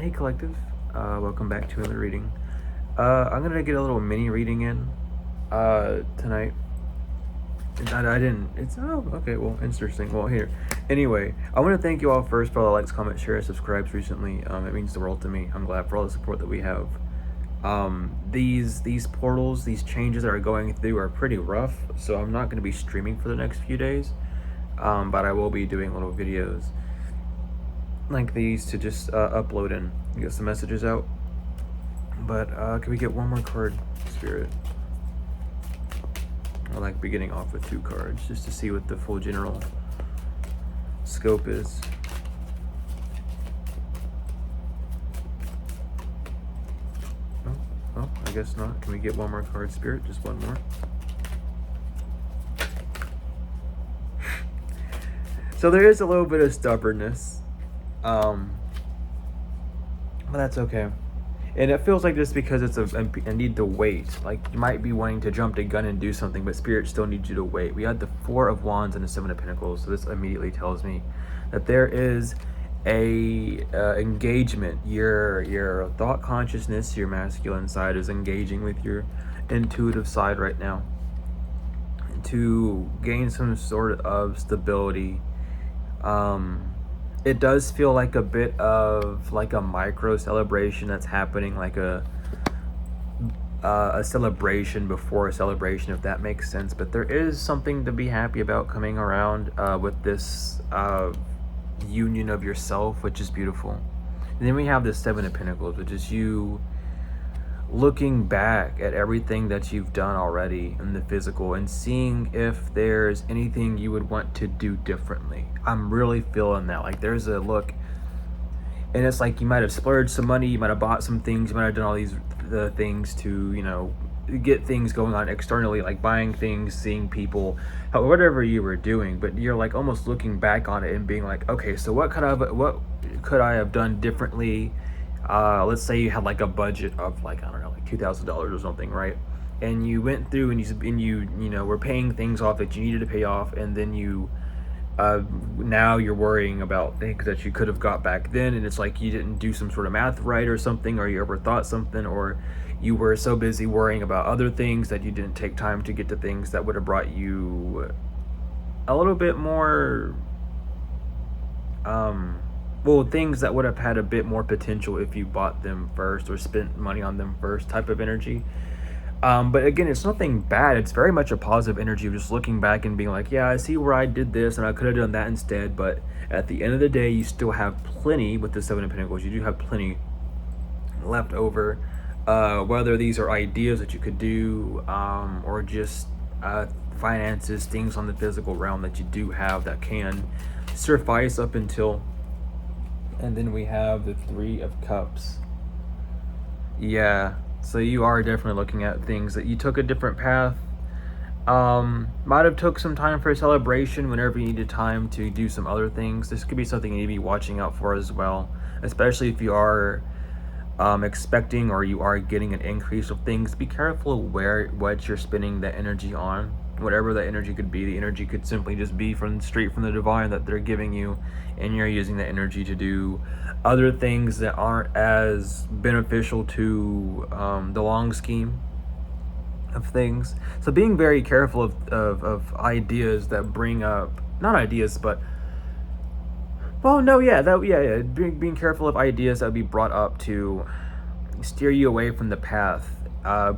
Hey collective, welcome back to another reading. I'm gonna get a little mini reading in tonight. I didn't. It's okay. Well, interesting. Well, here. Anyway, I want to thank you all first for all the likes, comments, shares, subscribes recently. It means the world to me. I'm glad for all the support that we have. These portals, these changes that are going through are pretty rough. So I'm not going to be streaming for the next few days. But I will be doing little videos like these to just upload and get some messages out. But can we get one more card, Spirit? I like beginning off with 2 cards just to see what the full general scope is. Oh, I guess not. Can we get one more card, Spirit? Just one more. So there is a little bit of stubbornness. But that's okay. And it feels like just because it's a need to wait. Like you might be wanting to jump the gun and do something, but Spirit still needs you to wait. We had the 4 of Wands and the 7 of Pentacles, so this immediately tells me that there is a engagement. Your thought consciousness, your masculine side, is engaging with your intuitive side right now to gain some sort of stability. It does feel like a bit of like a micro celebration that's happening, like a celebration before a celebration, if that makes sense. But there is something to be happy about coming around with this union of yourself, which is beautiful. And then we have the 7 of Pentacles, which is you looking back at everything that you've done already in the physical and seeing if there's anything you would want to do differently. I'm really feeling that. Like there's a look, and it's like you might have splurged some money, you might have bought some things, you might have done all these things to, you know, get things going on externally, like buying things, seeing people, whatever you were doing. But you're like almost looking back on it and being like, okay, so what could I have done differently? Let's say you had like a budget of like, I don't know, like $2,000 or something, right? And you went through and you were paying things off that you needed to pay off, and then you now you're worrying about things that you could have got back then, and it's like you didn't do some sort of math right or something, or you overthought something, or you were so busy worrying about other things that you didn't take time to get to things that would have brought you a little bit more things that would have had a bit more potential if you bought them first or spent money on them first, type of energy. But again, it's nothing bad. It's very much a positive energy of just looking back and being like, yeah, I see where I did this and I could have done that instead. But at the end of the day, you still have plenty with the 7 of Pentacles. You do have plenty left over, whether these are ideas that you could do or just finances, things on the physical realm that you do have that can suffice up until. And then we have the 3 of Cups. Yeah, so you are definitely looking at things that you took a different path. Might have took some time for a celebration whenever you needed time to do some other things. This could be something you need to be watching out for as well, especially if you are expecting or you are getting an increase of things. Be careful what you're spending that energy on. Whatever that energy could be, the energy could simply just be straight from the divine that they're giving you, and you're using that energy to do other things that aren't as beneficial to the long scheme of things. So being very careful of ideas that bring up, not ideas, but being careful of ideas that would be brought up to steer you away from the path.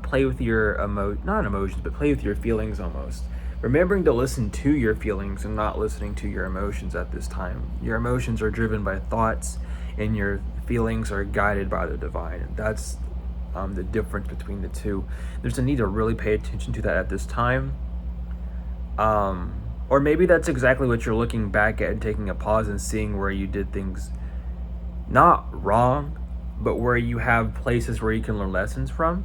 Play with your not emotions, but play with your feelings almost. Remembering to listen to your feelings and not listening to your emotions at this time. Your emotions are driven by thoughts, and your feelings are guided by the divine. And that's the difference between the two. There's a need to really pay attention to that at this time. Or maybe that's exactly what you're looking back at and taking a pause and seeing where you did things not wrong, but where you have places where you can learn lessons from.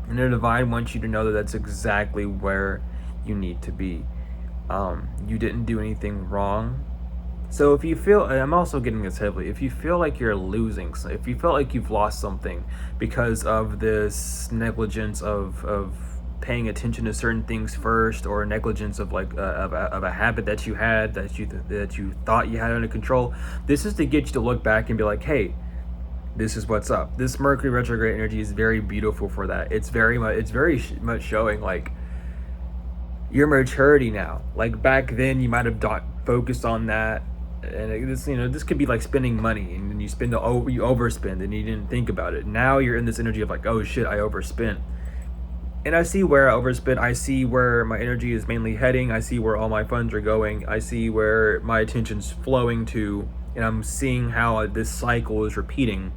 And the divine wants you to know that that's exactly where you need to be. You didn't do anything wrong. So if you feel, and I'm also getting this heavily, if you feel like you're losing, if you feel like you've lost something because of this negligence of paying attention to certain things first, or negligence of like of a habit that you had that you thought you had under control, this is to get you to look back and be like, hey, This is what's up. This Mercury retrograde energy is very beautiful for that. It's very much showing like your maturity now. Like back then, you might have focused on that, and this could be like spending money, and then you overspend, and you didn't think about it. Now you're in this energy of like, oh shit, I overspent, and I see where I overspent. I see where my energy is mainly heading. I see where all my funds are going. I see where my attention's flowing to, and I'm seeing how this cycle is repeating.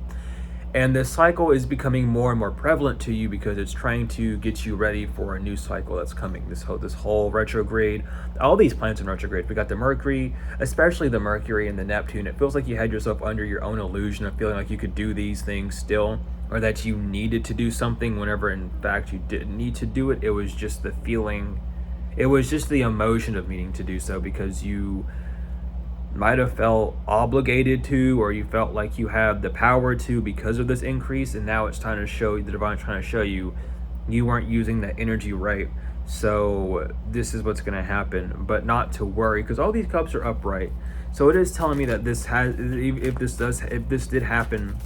And this cycle is becoming more and more prevalent to you because it's trying to get you ready for a new cycle that's coming. This whole retrograde, all these planets in retrograde. We got the Mercury, especially the Mercury and the Neptune. It feels like you had yourself under your own illusion of feeling like you could do these things still, or that you needed to do something whenever in fact you didn't need to do it. It was just the feeling, it was just the emotion of needing to do so because you might have felt obligated to, or you felt like you have the power to because of this increase, and now it's trying to show you, the divine's trying to show you, you weren't using that energy right. So this is what's going to happen, but not to worry because all these cups are upright. So it is telling me that if this did happen,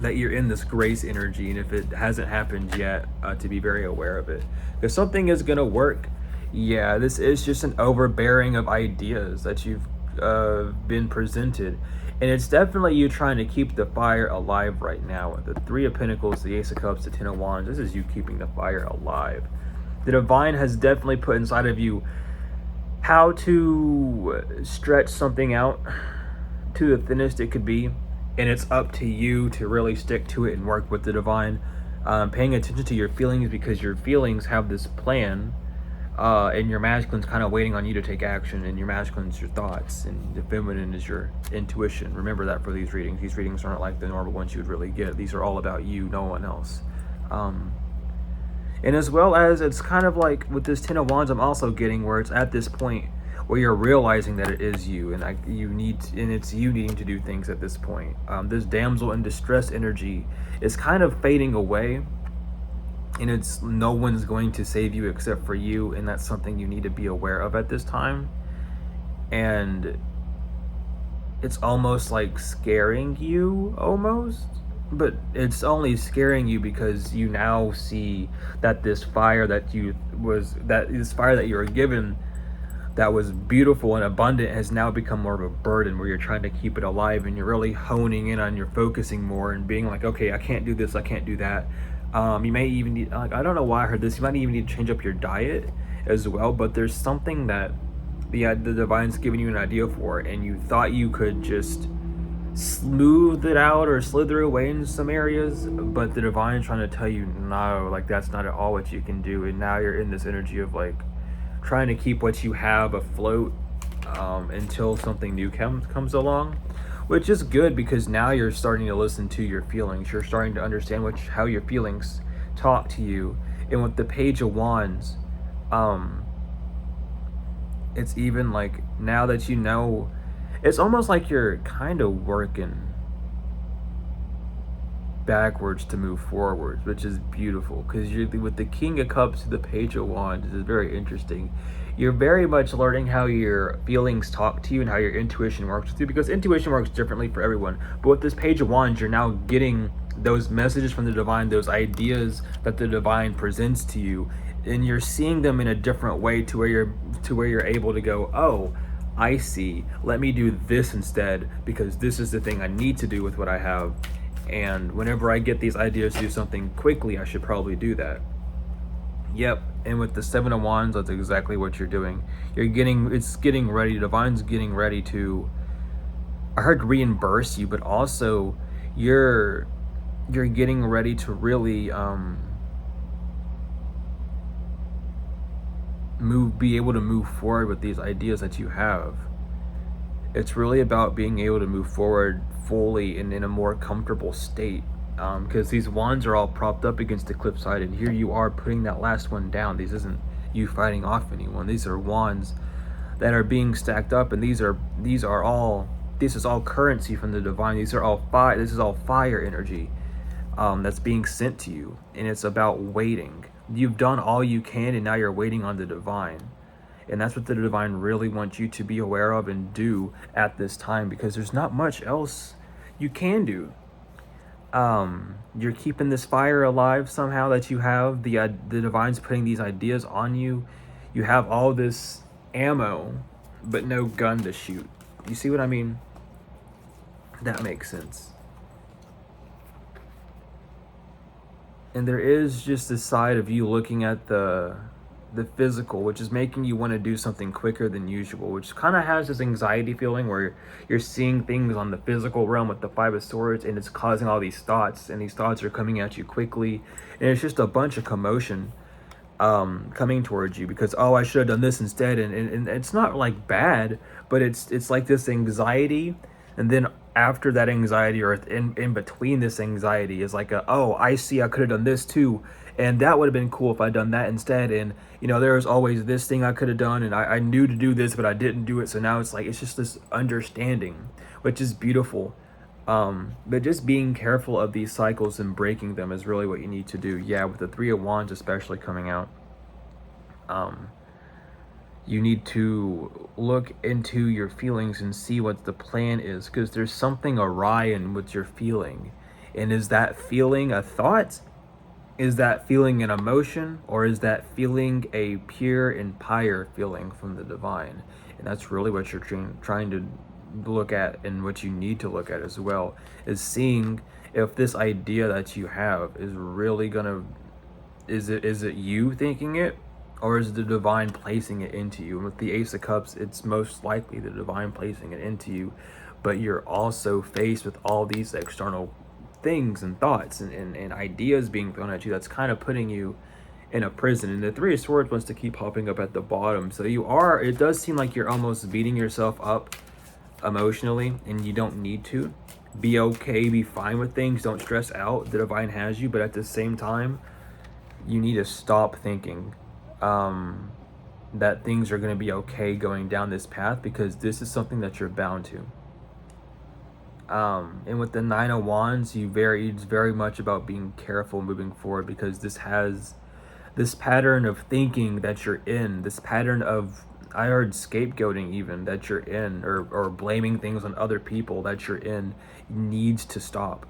that you're in this grace energy, and if it hasn't happened yet, to be very aware of it, because something is going to work. Yeah, this is just an overbearing of ideas that you've been presented, and it's definitely you trying to keep the fire alive right now. The Three of Pentacles, the Ace of Cups, the Ten of Wands, this is you keeping the fire alive. The divine has definitely put inside of you how to stretch something out to the thinnest it could be, and it's up to you to really stick to it and work with the divine, paying attention to your feelings, because your feelings have this plan, and your masculine's kind of waiting on you to take action, and your masculine's your thoughts, and the feminine is your intuition. Remember that for these readings. These readings aren't like the normal ones you would really get. These are all about you, no one else. And as well as, it's kind of like with this Ten of Wands, I'm also getting where it's at this point where you're realizing that it is you, and it's you needing to do things at this point. This damsel in distress energy is kind of fading away, and it's no one's going to save you except for you, and that's something you need to be aware of at this time. And it's almost like scaring you, almost, but it's only scaring you because you now see that this fire that you were given, that was beautiful and abundant, has now become more of a burden where you're trying to keep it alive, and you're really honing in on, you're focusing more and being like, okay, I can't do this, I can't do that. You may even need, like, I don't know why I heard this, you might even need to change up your diet as well, but there's something that the divine's giving you an idea for, and you thought you could just smooth it out or slither away in some areas, but the divine's trying to tell you, no, like, that's not at all what you can do. And now you're in this energy of like trying to keep what you have afloat, until something new comes along, which is good, because now you're starting to listen to your feelings. You're starting to understand how your feelings talk to you. And with the Page of Wands, it's even like, now that you know, it's almost like you're kind of working backwards to move forwards, which is beautiful, because you're with the King of Cups to the Page of Wands. Is very interesting. You're very much learning how your feelings talk to you and how your intuition works with you, because intuition works differently for everyone. But with this Page of Wands, you're now getting those messages from the divine, those ideas that the divine presents to you, and you're seeing them in a different way to where you're able to go, oh, I see, let me do this instead, because this is the thing I need to do with what I have. And whenever I get these ideas to do something quickly, I should probably do that. Yep. And with the Seven of Wands, that's exactly what you're doing. It's getting ready. Divine's getting ready to, I heard reimburse you, but also you're getting ready to really be able to move forward with these ideas that you have. It's really about being able to move forward fully and in a more comfortable state, because these wands are all propped up against the cliffside, and here you are putting that last one down. This isn't you fighting off anyone. These are wands that are being stacked up, and this is all currency from the divine. This is all fire energy that's being sent to you, and it's about waiting. You've done all you can, and now you're waiting on the divine. And that's what the divine really wants you to be aware of and do at this time, because there's not much else you can do. You're keeping this fire alive somehow that you have. The divine's putting these ideas on you. You have all this ammo, but no gun to shoot. You see what I mean? That makes sense. And there is just this side of you looking at the physical, which is making you want to do something quicker than usual, which kind of has this anxiety feeling where you're seeing things on the physical realm with the Five of Swords, and it's causing all these thoughts, and these thoughts are coming at you quickly, and it's just a bunch of commotion coming towards you because, oh, I should have done this instead, and it's not like bad, but it's like this anxiety, and then after that anxiety, or in between this anxiety, is like a, oh, I see, I could have done this too, and that would have been cool if I'd done that instead, and there's always this thing I could have done, and I knew to do this, but I didn't do it, so now it's like, it's just this understanding, which is beautiful. But just being careful of these cycles and breaking them is really what you need to do. Yeah, with the Three of Wands especially coming out, you need to look into your feelings and see what the plan is, because there's something awry in what you're feeling. And is that feeling a thought? Is that feeling an emotion? Or is that feeling a pure and pure feeling from the divine? And that's really what you're trying to look at, and what you need to look at as well, is seeing if this idea that you have is really gonna, is it you thinking it, or is the divine placing it into you? And with the Ace of Cups, it's most likely the divine placing it into you, but you're also faced with all these external things and thoughts and ideas being thrown at you that's kind of putting you in a prison. And the Three of Swords wants to keep popping up at the bottom, so it does seem like you're almost beating yourself up emotionally, and you don't need to. Be okay, be fine with things, don't stress out. The divine has you, but at the same time, you need to stop thinking that things are going to be okay going down this path, because this is something that you're bound to. And with the Nine of Wands, it's very much about being careful moving forward, because this has this pattern of thinking that you're in, this pattern of, I heard scapegoating even, that you're in, or blaming things on other people that you're in, needs to stop,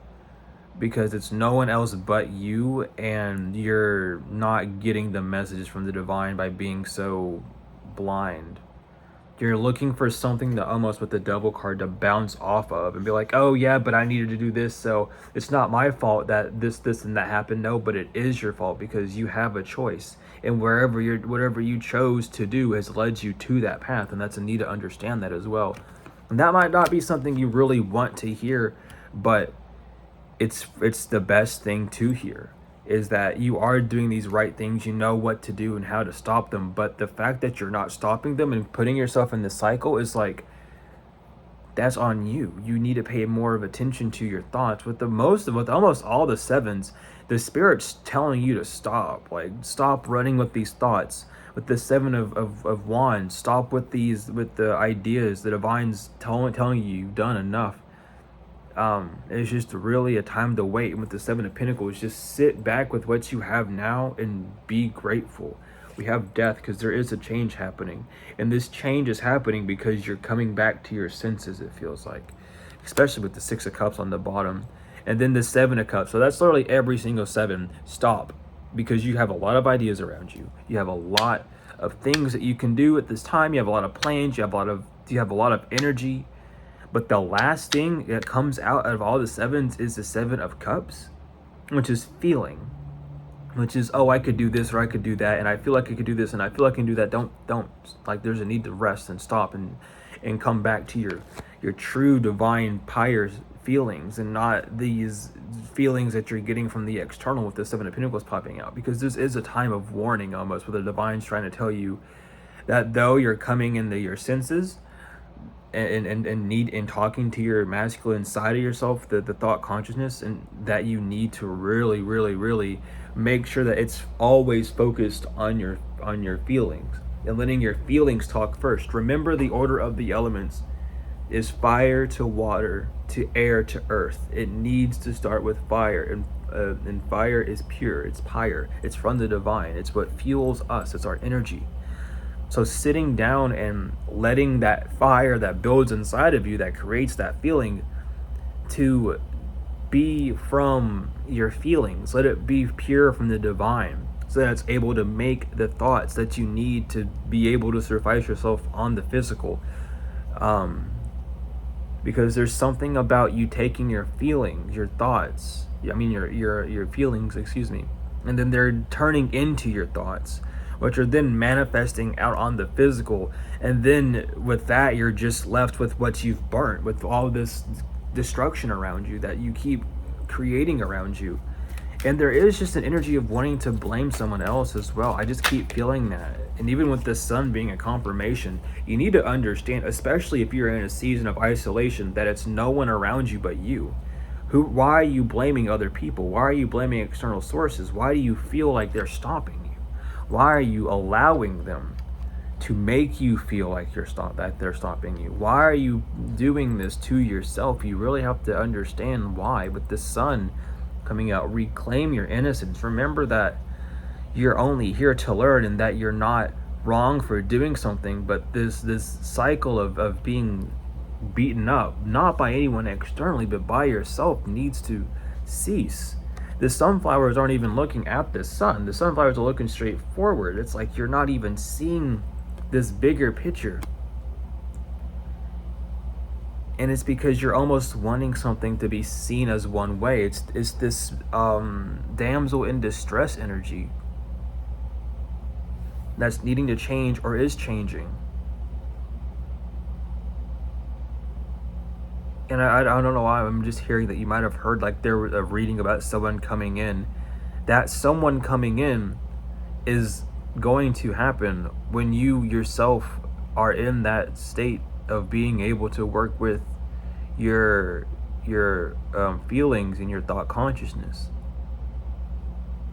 because it's no one else but you, and you're not getting the messages from the divine by being so blind. You're looking for something to, almost with the Devil card, to bounce off of and be like, oh yeah, but I needed to do this, so it's not my fault that this and that happened. No, but it is your fault, because you have a choice, and whatever you chose to do has led you to that path, and that's a need to understand that as well. And that might not be something you really want to hear, but it's the best thing to hear, is that you are doing these right things, you know what to do and how to stop them, but the fact that you're not stopping them and putting yourself in this cycle is like, that's on you. You need to pay more of attention to your thoughts. With almost all the sevens, the spirit's telling you to stop, like stop running with these thoughts. With the Seven of Wands, stop with the ideas. The divine's telling you you've done enough. It's just really a time to wait. And with the Seven of Pentacles, just sit back with what you have now and be grateful. We have death because there is a change happening, and this change is happening because you're coming back to your senses, it feels like, especially with the Six of Cups on the bottom, and then the Seven of Cups. So that's literally every single seven. Stop, because you have a lot of ideas around you. You have a lot of things that you can do at this time. You have a lot of plans. You have a lot of energy. But the last thing that comes out of all the sevens is the Seven of Cups, which is feeling, which is, oh, I could do this or I could do that, and I feel like I could do this and I feel like I can do that. Don't like, there's a need to rest and stop and come back to your true divine pure feelings, and not these feelings that you're getting from the external with the Seven of Pentacles popping out, because this is a time of warning almost, where the divine's trying to tell you that though you're coming into your senses and talking to your masculine side of yourself, the thought consciousness, and that you need to really, really, really make sure that it's always focused on your feelings, and letting your feelings talk first. Remember, the order of the elements is fire to water to air to earth. It needs to start with fire, and fire is pure, it's pure, it's from the divine, it's what fuels us, it's our energy. So sitting down and letting that fire that builds inside of you, that creates that feeling, to be from your feelings. Let it be pure from the divine, so that it's able to make the thoughts that you need to be able to suffice yourself on the physical. Um, because there's something about you taking your feelings, your thoughts, I mean your feelings, excuse me, and then they're turning into your thoughts, which are then manifesting out on the physical. And then with that, you're just left with what you've burnt, with all this destruction around you that you keep creating around you. And there is just an energy of wanting to blame someone else as well. I just keep feeling that. And even with the sun being a confirmation, you need to understand, especially if you're in a season of isolation, that it's no one around you but you. Why are you blaming other people? Why are you blaming external sources? Why do you feel like they're stopping you? Why are you allowing them to make you feel like that they're stopping you? Why are you doing this to yourself? You really have to understand why. With the sun coming out, reclaim your innocence. Remember that you're only here to learn, and that you're not wrong for doing something, but this cycle of being beaten up, not by anyone externally but by yourself, needs to cease. The sunflowers aren't even looking at the sun. The sunflowers are looking straight forward. It's like you're not even seeing this bigger picture. And it's because you're almost wanting something to be seen as one way. It's this damsel in distress energy that's needing to change, or is changing. And I don't know why, I'm just hearing that you might have heard like there was a reading about someone coming in. That someone coming in is going to happen when you yourself are in that state of being able to work with your feelings and your thought consciousness.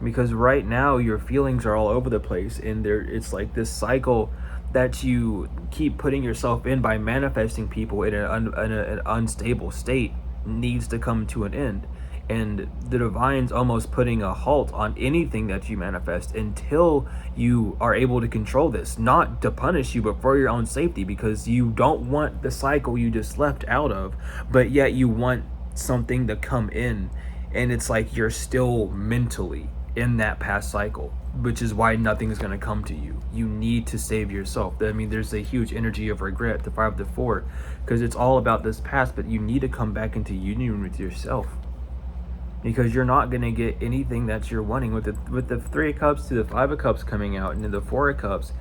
Because right now your feelings are all over the place, and it's like this cycle that you keep putting yourself in by manifesting people in an unstable state needs to come to an end. And the divine's almost putting a halt on anything that you manifest until you are able to control this, not to punish you, but for your own safety, because you don't want the cycle you just left out of, but yet you want something to come in. And it's like you're still mentally in that past cycle, which is why nothing is going to come to you. You need to save yourself. I mean, there's a huge energy of regret, the 5 to 4, because it's all about this past, but you need to come back into union with yourself, because you're not going to get anything that you're wanting. With the 3 of Cups to the 5 of Cups coming out, and the 4 of Cups,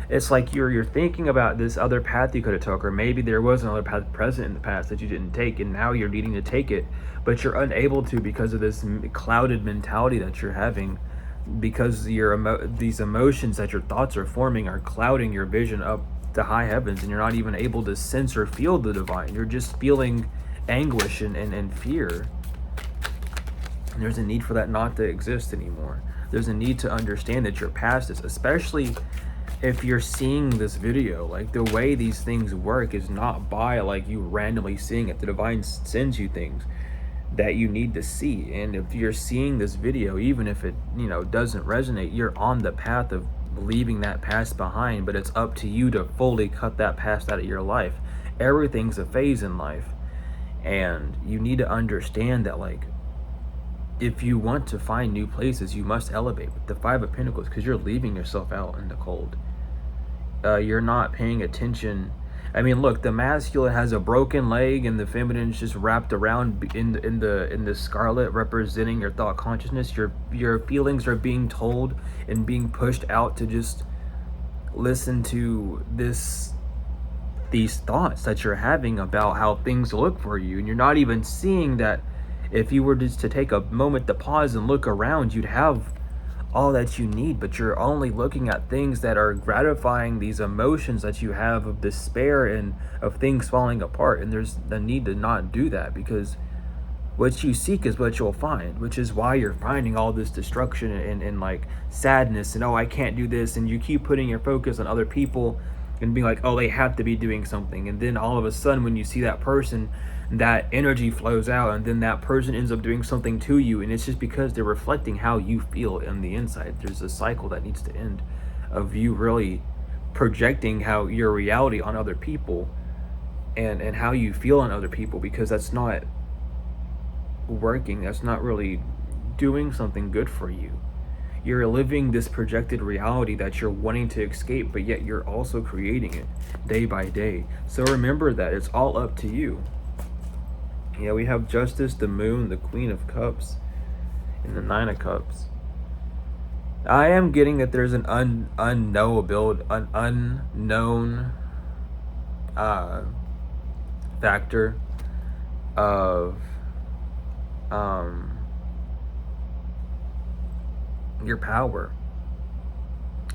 it's like you're thinking about this other path you could have took, or maybe there was another path present in the past that you didn't take, and now you're needing to take it, but you're unable to because of this clouded mentality that you're having, because these emotions that your thoughts are forming are clouding your vision up to high heavens, and you're not even able to sense or feel the divine. You're just feeling anguish and fear. And there's a need for that not to exist anymore. There's a need to understand that you're past this, especially if you're seeing this video. Like, the way these things work is not by like you randomly seeing it. The divine sends you things that you need to see, and if you're seeing this video, even if it doesn't resonate, you're on the path of leaving that past behind. But it's up to you to fully cut that past out of your life. Everything's a phase in life, and you need to understand that, like, if you want to find new places, you must elevate with the 5 of Pentacles, because you're leaving yourself out in the cold. You're not paying attention. I mean, look, the masculine has a broken leg, and the feminine's just wrapped around in the scarlet, representing your thought consciousness. Your feelings are being told and being pushed out to just listen to these thoughts that you're having about how things look for you, and you're not even seeing that. If you were just to take a moment to pause and look around, you'd have all that you need, but you're only looking at things that are gratifying these emotions that you have of despair and of things falling apart. And there's the need to not do that, because what you seek is what you'll find, which is why you're finding all this destruction and like sadness, and oh, I can't do this, and you keep putting your focus on other people and being like, oh, they have to be doing something. And then all of a sudden, when you see that person, that energy flows out, and then that person ends up doing something to you, and it's just because they're reflecting how you feel in the inside. There's a cycle that needs to end of you really projecting how your reality on other people and how you feel on other people, because that's not working, that's not really doing something good for you. You're living this projected reality that you're wanting to escape, but yet you're also creating it day by day. So remember that it's all up to you. Yeah, we have Justice, the Moon, the Queen of Cups, and the Nine of Cups. I am getting that there's an unknown factor of your power,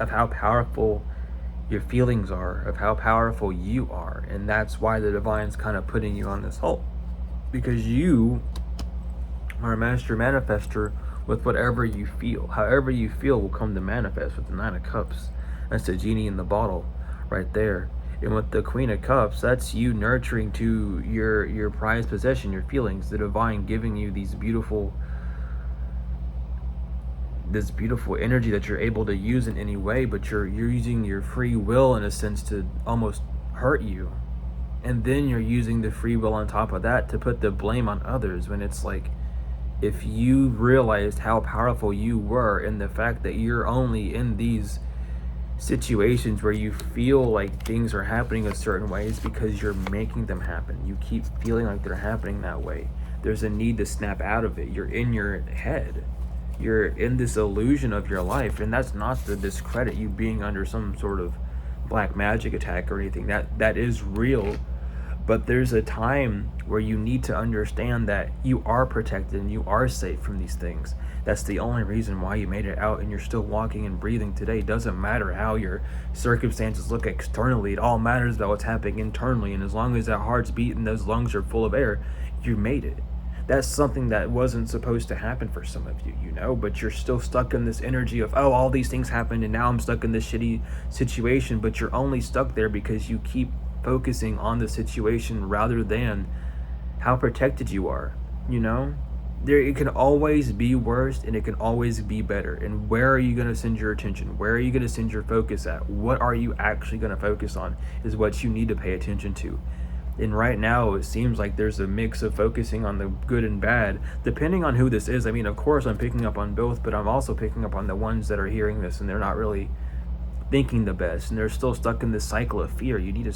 of how powerful your feelings are, of how powerful you are. And that's why the divine's kind of putting you on this hole, because you are a master manifester with whatever you feel. However you feel will come to manifest with the Nine of Cups. That's the genie in the bottle right there. And with the Queen of Cups, that's you nurturing to your prized possession, your feelings, the divine giving you this beautiful energy that you're able to use in any way, but you're using your free will in a sense to almost hurt you. And then you're using the free will on top of that to put the blame on others, when it's like, if you realized how powerful you were, and the fact that you're only in these situations where you feel like things are happening a certain way, is because you're making them happen. You keep feeling like they're happening that way. There's a need to snap out of it. You're in your head. You're in this illusion of your life, and that's not to discredit you being under some sort of black magic attack or anything. That is real. But there's a time where you need to understand that you are protected and you are safe from these things. That's the only reason why you made it out and you're still walking and breathing today. It doesn't matter how your circumstances look externally. It all matters about what's happening internally. And as long as that heart's beating and those lungs are full of air, you made it. That's something that wasn't supposed to happen for some of you, but you're still stuck in this energy of, oh, all these things happened and now I'm stuck in this shitty situation. But you're only stuck there because you keep focusing on the situation rather than how protected you are. It can always be worse and it can always be better. And where are you going to send your attention? Where are you going to send your focus at? What are you actually going to focus on is what you need to pay attention to. And right now, it seems like there's a mix of focusing on the good and bad, depending on who this is. I mean, of course, I'm picking up on both, but I'm also picking up on the ones that are hearing this and they're not really thinking the best, and they're still stuck in this cycle of fear. You need,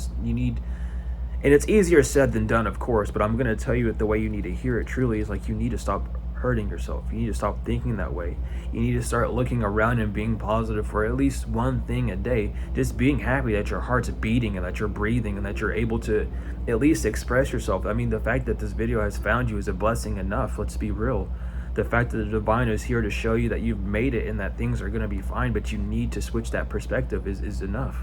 and it's easier said than done, of course, but I'm going to tell you it the way you need to hear it truly is like, you need to stop hurting yourself. You need to stop thinking that way. You need to start looking around and being positive for at least one thing a day. Just being happy that your heart's beating and that you're breathing and that you're able to at least express yourself. I mean, the fact that this video has found you is a blessing enough. Let's be real. The fact that the divine is here to show you that you've made it and that things are going to be fine, but you need to switch that perspective is enough.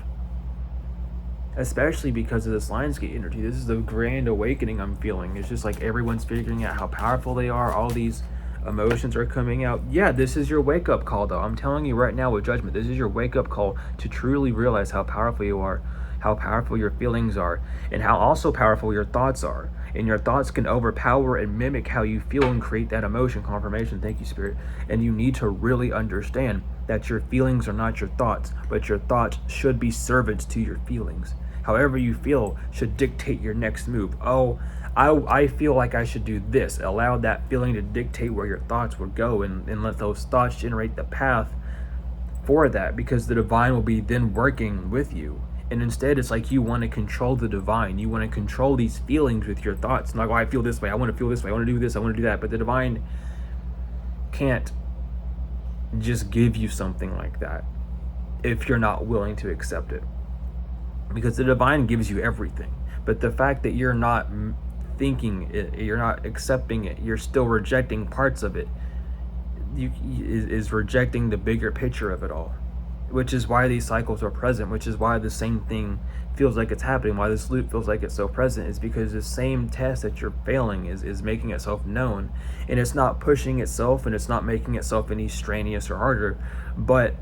Especially because of this Lionsgate energy. This is the grand awakening I'm feeling. It's just like everyone's figuring out how powerful they are. All these emotions are coming out. Yeah, this is your wake-up call, though. I'm telling you right now with Judgment, this is your wake-up call to truly realize how powerful you are, how powerful your feelings are, and how also powerful your thoughts are. And your thoughts can overpower and mimic how you feel and create that emotion confirmation. Thank you, Spirit. And you need to really understand that your feelings are not your thoughts, but your thoughts should be servants to your feelings. However you feel should dictate your next move. Oh, I feel like I should do this. Allow that feeling to dictate where your thoughts would go, and let those thoughts generate the path for that, because the divine will be then working with you. And instead, it's like you want to control the divine. You want to control these feelings with your thoughts. Like, oh, I feel this way. I want to feel this way. I want to do this. I want to do that. But the divine can't just give you something like that if you're not willing to accept it. Because the divine gives you everything. But the fact that you're not thinking it, you're not accepting it, you're still rejecting parts of it, is rejecting the bigger picture of it all. Which is why these cycles are present, which is why the same thing feels like it's happening, why this loop feels like it's so present, is because the same test that you're failing is making itself known. And it's not pushing itself, and it's not making itself any strenuous or harder, but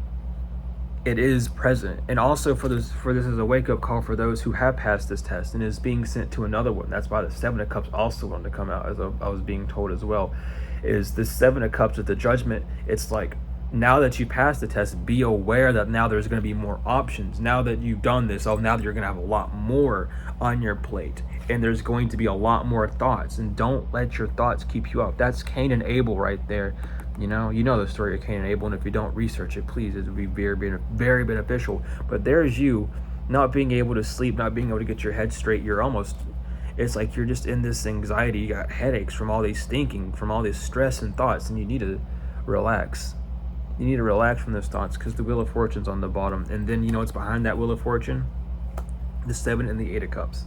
it is present. And also for this is a wake-up call for those who have passed this test and is being sent to another one. That's why the Seven of Cups also wanted to come out, as I was being told as well. Is the Seven of Cups with the Judgment, it's like Now that you passed the test, be aware that now there's going to be more options. Now that you've done this, now that you're going to have a lot more on your plate, and there's going to be a lot more thoughts. And don't let your thoughts keep you up. That's Cain and Abel right there. You know the story of Cain and Abel, and if you don't research it, please, it would be very beneficial. But there's you not being able to sleep, not being able to get your head straight. It's like you're just in this anxiety. You got headaches from all these thinking, from all this stress and thoughts, and you need to relax. You need to relax from those thoughts, because the Wheel of Fortune's on the bottom. And then you know what's behind that Wheel of Fortune? The 7 and the 8 of Cups.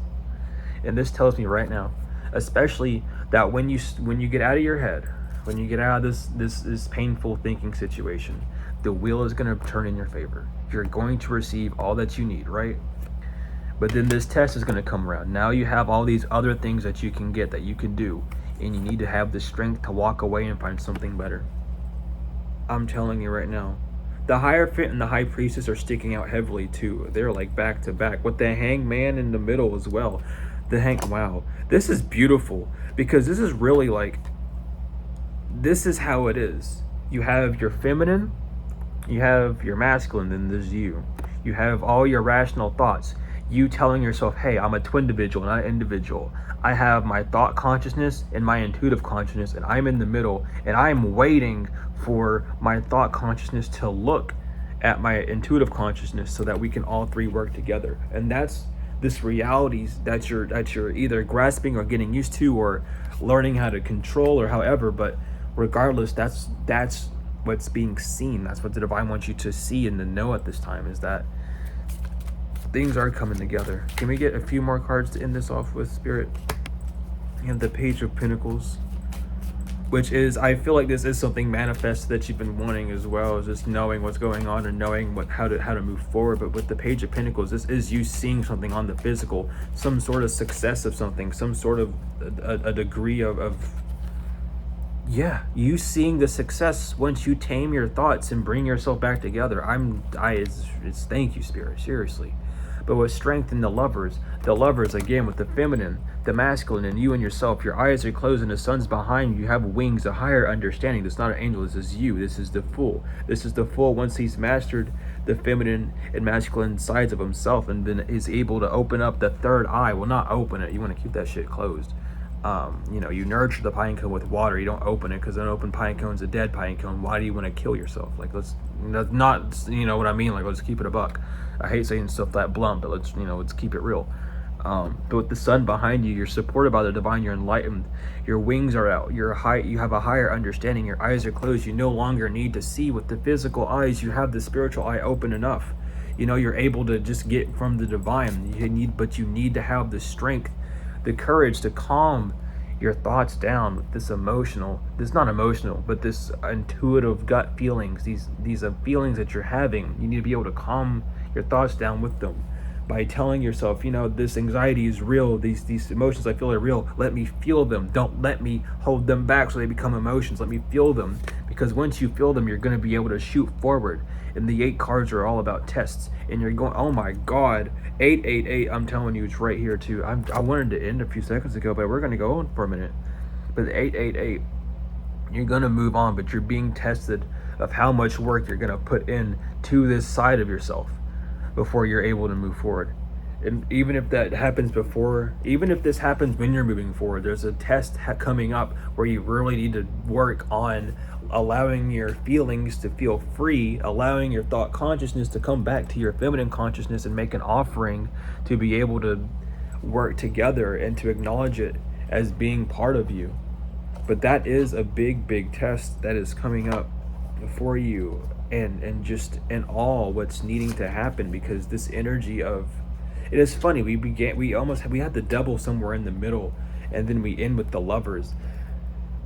And this tells me right now, especially that when you get out of your head, when you get out of this painful thinking situation, the wheel is going to turn in your favor. You're going to receive all that you need, right? But then this test is going to come around. Now you have all these other things that you can get, that you can do, and you need to have the strength to walk away and find something better. I'm telling you right now, the Hierophant and the High Priestess are sticking out heavily too. They're like back to back with the Hangman in the middle as well. Wow, this is beautiful, because this is really like, this is how it is. You have your feminine, you have your masculine, then there's you. You have all your rational thoughts. You telling yourself, hey, I'm a twin individual, not an individual. I have my thought consciousness and my intuitive consciousness, and I'm in the middle, and I'm waiting for my thought consciousness to look at my intuitive consciousness so that we can all three work together. And that's this reality that you're either grasping or getting used to, or learning how to control, or however. But regardless, that's what's being seen. That's what the divine wants you to see and to know at this time, is that things are coming together. Can we get a few more cards to end this off with, Spirit? And the Page of Pentacles, which is, I feel like this is something manifest that you've been wanting as well, is just knowing what's going on and knowing how to move forward. But with the Page of Pentacles, this is you seeing something on the physical, some sort of success of something, some sort of a degree of you seeing the success once you tame your thoughts and bring yourself back together. It's thank you, Spirit, seriously. But with strength in the lovers again, with the feminine, the masculine, and you and yourself, your eyes are closed and the sun's behind you. You have wings, a higher understanding. This is not an angel, this is you. This is the Fool. This is the Fool once he's mastered the feminine and masculine sides of himself, and then is able to open up the third eye. Well, not open it, you want to keep that shit closed. You nurture the pine cone with water. You don't open it, because an open pine cone is a dead pine cone. Why do you want to kill yourself? Like, let's not, you know what I mean? Like, let's keep it a buck. I hate saying stuff that blunt, but let's keep it real. But with the sun behind you, you're supported by the divine. You're enlightened. Your wings are out. You have a higher understanding. Your eyes are closed. You no longer need to see with the physical eyes. You have the spiritual eye open enough. You're able to just get from the divine. But you need to have the strength, the courage to calm your thoughts down with this not emotional, but this intuitive gut feelings, these feelings that you're having. You need to be able to calm your thoughts down with them by telling yourself, this anxiety is real, these emotions I feel are real. Let me feel them. Don't let me hold them back so they become emotions. Let me feel them, because once you feel them, you're going to be able to shoot forward. And the 8 cards are all about tests, and you're going, oh my god, 888, I'm telling you, it's right here too. I wanted to end a few seconds ago, but we're going to go on for a minute. But the 888, you're going to move on, but you're being tested of how much work you're going to put in to this side of yourself before you're able to move forward. And even if that happens before, even if this happens when you're moving forward, there's a test coming up where you really need to work on allowing your feelings to feel free, allowing your thought consciousness to come back to your feminine consciousness and make an offering to be able to work together and to acknowledge it as being part of you. But that is a big test that is coming up for you, and just in all what's needing to happen, because this energy of, it is funny, we had the Devil somewhere in the middle, and then we end with the Lovers.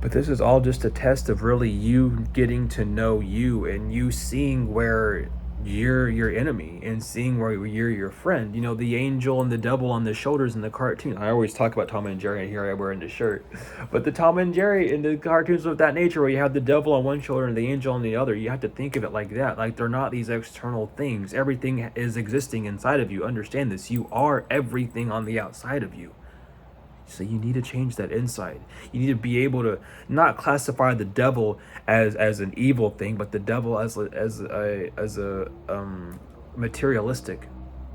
But this is all just a test of really you getting to know you, and you seeing where you're your enemy and seeing where you're your friend. The angel and the devil on the shoulders in the cartoon. I always talk about Tom and Jerry, and here I wear in the shirt. But the Tom and Jerry in the cartoons of that nature, where you have the devil on one shoulder and the angel on the other, you have to think of it like that. Like, they're not these external things. Everything is existing inside of you. Understand this. You are everything on the outside of you. So you need to change that inside. You need to be able to not classify the devil as an evil thing, but the devil as a materialistic.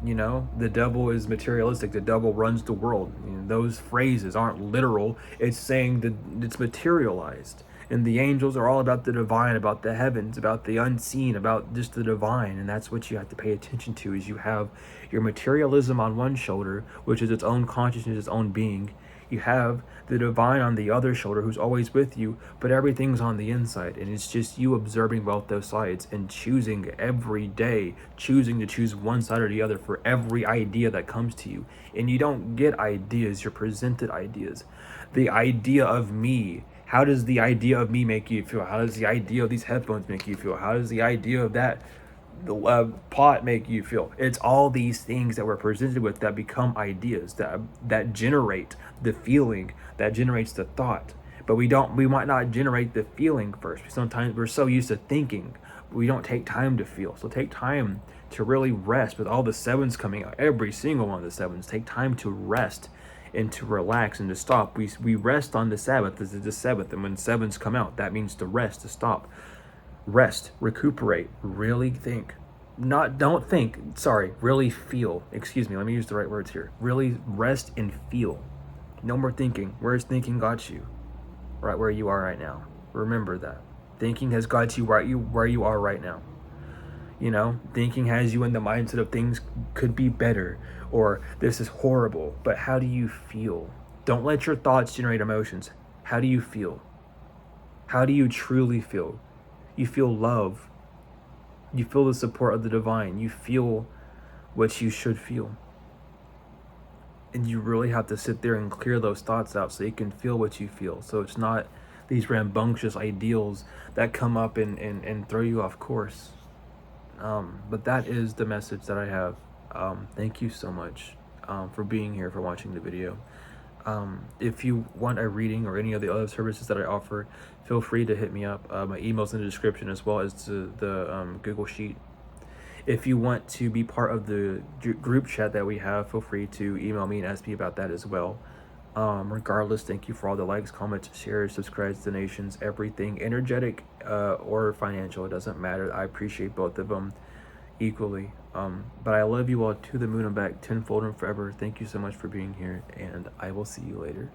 You know, the devil is materialistic. The devil runs the world. You know, those phrases aren't literal. It's saying that it's materialized. And the angels are all about the divine, about the heavens, about the unseen, about just the divine. And that's what you have to pay attention to. Is you have your materialism on one shoulder, which is its own consciousness, its own being. You have the divine on the other shoulder, who's always with you, but everything's on the inside. And it's just you observing both those sides and choosing every day, choosing to choose one side or the other for every idea that comes to you. And you don't get ideas, you're presented ideas. The idea of me, how does the idea of me make you feel? How does the idea of these headphones make you feel? How does the idea of that the pot make you feel? It's all these things that we're presented with that become ideas that generate the feeling, that generates the thought. But we might not generate the feeling first. Sometimes we're so used to thinking, we don't take time to feel. So take time to really rest. With all the sevens coming out, every single one of the sevens, take time to rest and to relax and to stop. We rest on the Sabbath. This is the seventh, and when sevens come out, that means to rest, to stop. Rest, recuperate, really think. Not don't think, sorry, really feel. Excuse me, let me use the right words here. Really rest and feel. No more thinking. Where's thinking got you? Right where you are right now. Remember that. Thinking has got you right where you are right now. You know, thinking has you in the mindset of things could be better or this is horrible. But how do you feel? Don't let your thoughts generate emotions. How do you feel? How do you truly feel? You feel love. You feel the support of the divine. You feel what you should feel. And you really have to sit there and clear those thoughts out so you can feel what you feel. So it's not these rambunctious ideals that come up and throw you off course. But that is the message that I have. Thank you so much for being here, for watching the video. If you want a reading or any of the other services that I offer, feel free to hit me up. My email's in the description as well as the Google Sheet. If you want to be part of the group chat that we have, feel free to email me and ask me about that as well. Regardless, thank you for all the likes, comments, shares, subscribes, donations, everything, energetic or financial. It doesn't matter. I appreciate both of them equally. But I love you all to the moon and back, tenfold and forever. Thank you so much for being here, and I will see you later.